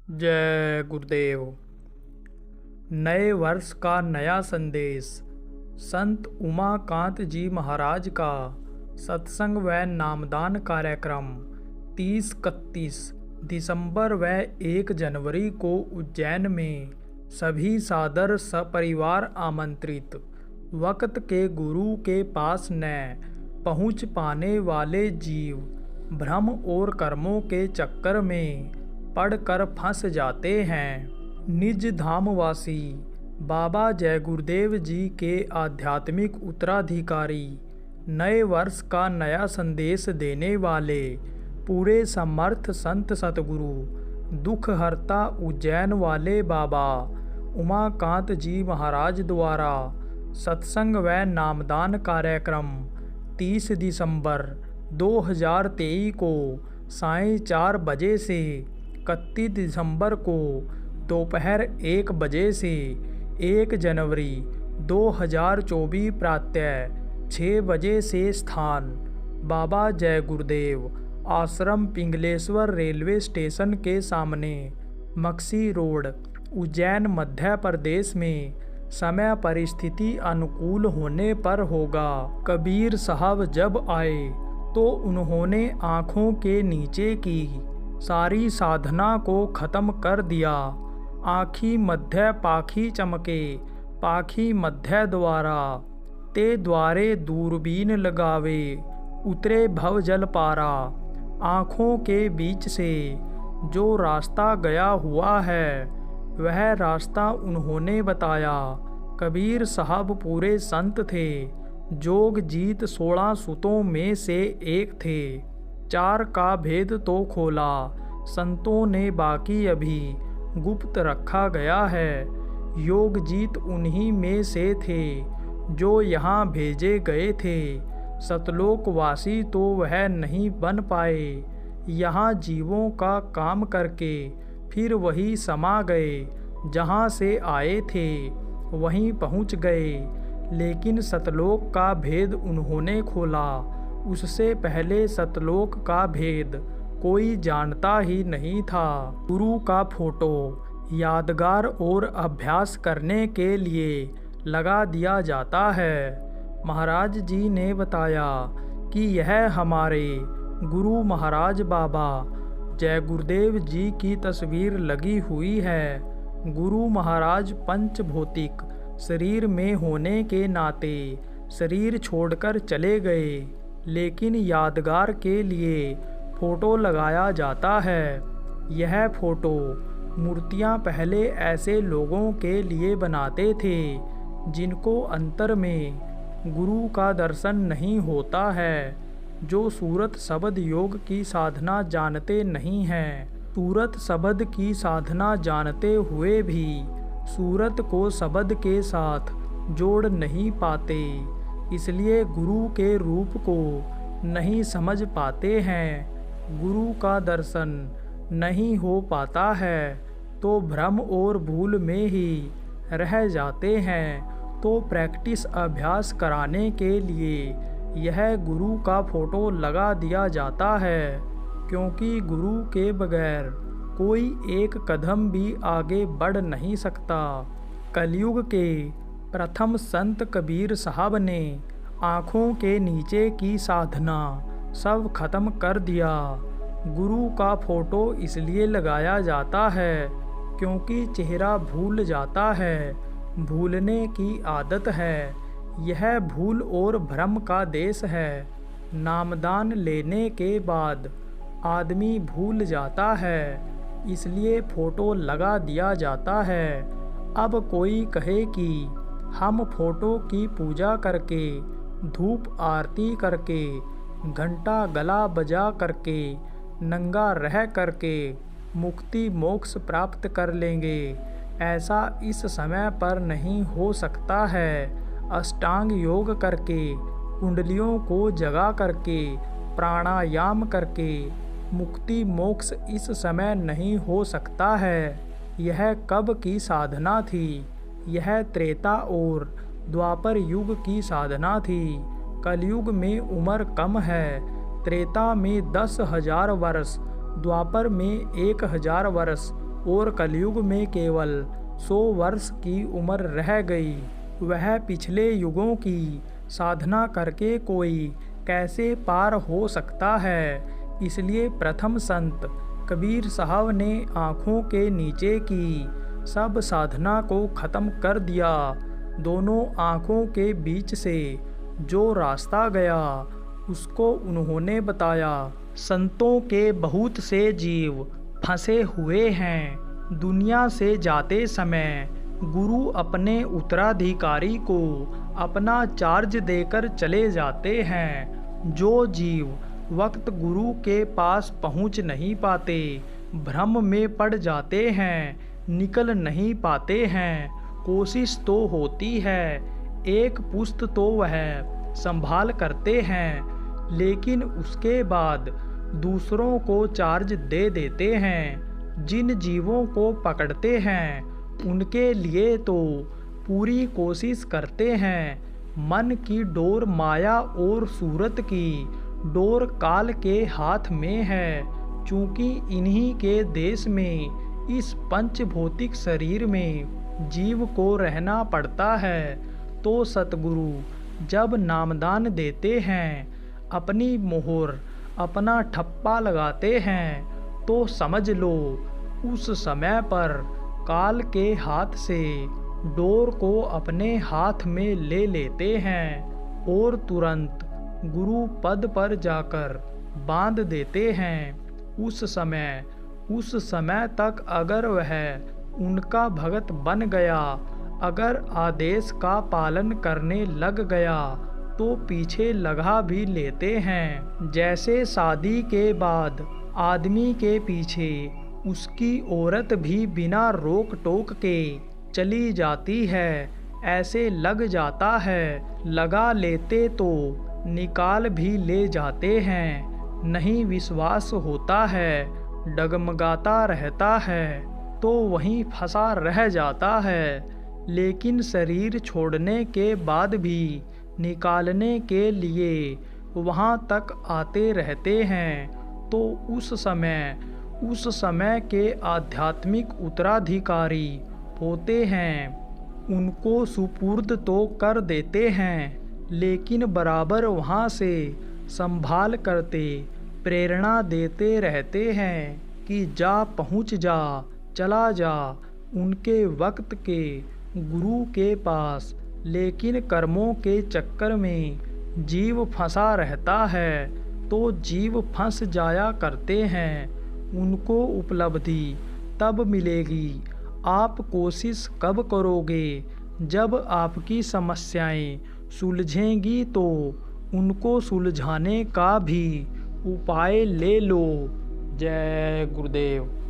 जय गुरुदेव। नए वर्ष का नया संदेश। संत उमाकांत जी महाराज का सत्संग व नामदान कार्यक्रम 30-31 दिसंबर व 1 जनवरी को उज्जैन में सभी सादर सपरिवार आमंत्रित। वक्त के गुरु के पास न पहुँच पाने वाले जीव भ्रम और कर्मों के चक्कर में पड़कर फंस जाते हैं। निज धामवासी बाबा जय गुरुदेव जी के आध्यात्मिक उत्तराधिकारी, नए वर्ष का नया संदेश देने वाले पूरे समर्थ संत सतगुरु दुख हरता उज्जैन वाले बाबा उमाकांत जी महाराज द्वारा सत्संग व नामदान कार्यक्रम 30 दिसंबर 2023 को सायं 4 बजे से 31 दिसंबर को दोपहर 1 बजे से 1 जनवरी 2024 प्रातः 6 बजे से स्थान बाबा जय गुरुदेव आश्रम पिंगलेश्वर रेलवे स्टेशन के सामने मक्सी रोड उज्जैन मध्य प्रदेश में। समय परिस्थिति अनुकूल होने पर होगा। कबीर साहब जब आए तो उन्होंने आँखों के नीचे की सारी साधना को खत्म कर दिया। आँखी मध्य पाखी चमके, पाखी मध्य द्वारा ते द्वारे दूरबीन लगावे, उतरे भव जल पारा। आँखों के बीच से जो रास्ता गया हुआ है वह रास्ता उन्होंने बताया। कबीर साहब पूरे संत थे। जोग जीत 16 सुतों में से एक थे। 4 का भेद तो खोला संतों ने, बाकी अभी गुप्त रखा गया है। योग जीत उन्हीं में से थे जो यहाँ भेजे गए थे। सतलोकवासी तो वह नहीं बन पाए। यहाँ जीवों का काम करके फिर वही समा गए। जहाँ से आए थे वहीं पहुँच गए। लेकिन सतलोक का भेद उन्होंने खोला। उससे पहले सतलोक का भेद कोई जानता ही नहीं था। गुरु का फोटो यादगार और अभ्यास करने के लिए लगा दिया जाता है। महाराज जी ने बताया कि यह हमारे गुरु महाराज बाबा जय गुरुदेव जी की तस्वीर लगी हुई है। गुरु महाराज पंचभौतिक शरीर में होने के नाते शरीर छोड़कर चले गए, लेकिन यादगार के लिए फ़ोटो लगाया जाता है। यह फ़ोटो मूर्तियाँ पहले ऐसे लोगों के लिए बनाते थे जिनको अंतर में गुरु का दर्शन नहीं होता है, जो सूरत शब्द योग की साधना जानते नहीं हैं। सूरत शब्द की साधना जानते हुए भी सूरत को शब्द के साथ जोड़ नहीं पाते, इसलिए गुरु के रूप को नहीं समझ पाते हैं। गुरु का दर्शन नहीं हो पाता है तो भ्रम और भूल में ही रह जाते हैं। तो प्रैक्टिस अभ्यास कराने के लिए यह गुरु का फोटो लगा दिया जाता है, क्योंकि गुरु के बगैर कोई एक कदम भी आगे बढ़ नहीं सकता। कलयुग के प्रथम संत कबीर साहब ने आँखों के नीचे की साधना सब खत्म कर दिया। गुरु का फोटो इसलिए लगाया जाता है क्योंकि चेहरा भूल जाता है, भूलने की आदत है। यह भूल और भ्रम का देश है। नामदान लेने के बाद आदमी भूल जाता है, इसलिए फ़ोटो लगा दिया जाता है। अब कोई कहे कि हम फ़ोटो की पूजा करके, धूप आरती करके, घंटा गला बजा करके, नंगा रह करके मुक्ति मोक्ष प्राप्त कर लेंगे, ऐसा इस समय पर नहीं हो सकता है। अष्टांग योग करके, कुंडलियों को जगा करके, प्राणायाम करके मुक्ति मोक्ष इस समय नहीं हो सकता है। यह कब की साधना थी? यह त्रेता और द्वापर युग की साधना थी। कलयुग में उम्र कम है। त्रेता में 10,000 वर्ष, द्वापर में 1,000 वर्ष और कलयुग में केवल 100 वर्ष की उम्र रह गई। वह पिछले युगों की साधना करके कोई कैसे पार हो सकता है। इसलिए प्रथम संत कबीर साहब ने आँखों के नीचे की सब साधना को ख़त्म कर दिया। दोनों आँखों के बीच से जो रास्ता गया उसको उन्होंने बताया। संतों के बहुत से जीव फंसे हुए हैं। दुनिया से जाते समय गुरु अपने उत्तराधिकारी को अपना चार्ज देकर चले जाते हैं। जो जीव वक्त गुरु के पास पहुंच नहीं पाते, भ्रम में पड़ जाते हैं, निकल नहीं पाते हैं। कोशिश तो होती है, एक पुस्त तो वह संभाल करते हैं, लेकिन उसके बाद दूसरों को चार्ज दे देते हैं। जिन जीवों को पकड़ते हैं उनके लिए तो पूरी कोशिश करते हैं। मन की डोर माया और सूरत की डोर काल के हाथ में है। चूँकि इन्हीं के देश में इस पंचभौतिक शरीर में जीव को रहना पड़ता है, तो सतगुरु जब नामदान देते हैं, अपनी मोहर अपना ठप्पा लगाते हैं, तो समझ लो उस समय पर काल के हाथ से डोर को अपने हाथ में ले लेते हैं और तुरंत गुरु पद पर जाकर बांध देते हैं। उस समय तक अगर वह उनका भगत बन गया, अगर आदेश का पालन करने लग गया, तो पीछे लगा भी लेते हैं। जैसे शादी के बाद आदमी के पीछे उसकी औरत भी बिना रोक टोक के चली जाती है, ऐसे लग जाता है। लगा लेते तो निकाल भी ले जाते हैं। नहीं विश्वास होता है, डगमगाता रहता है, तो वहीं फंसा रह जाता है। लेकिन शरीर छोड़ने के बाद भी निकालने के लिए वहाँ तक आते रहते हैं। तो उस समय के आध्यात्मिक उत्तराधिकारी होते हैं, उनको सुपुर्द तो कर देते हैं, लेकिन बराबर वहाँ से संभाल करते प्रेरणा देते रहते हैं कि जा, पहुँच जा, चला जा उनके वक्त के गुरु के पास। लेकिन कर्मों के चक्कर में जीव फंसा रहता है, तो जीव फंस जाया करते हैं। उनको उपलब्धि तब मिलेगी। आप कोशिश कब करोगे? जब आपकी समस्याएं सुलझेंगी तो उनको सुलझाने का भी उपाय ले लो। जय गुरुदेव।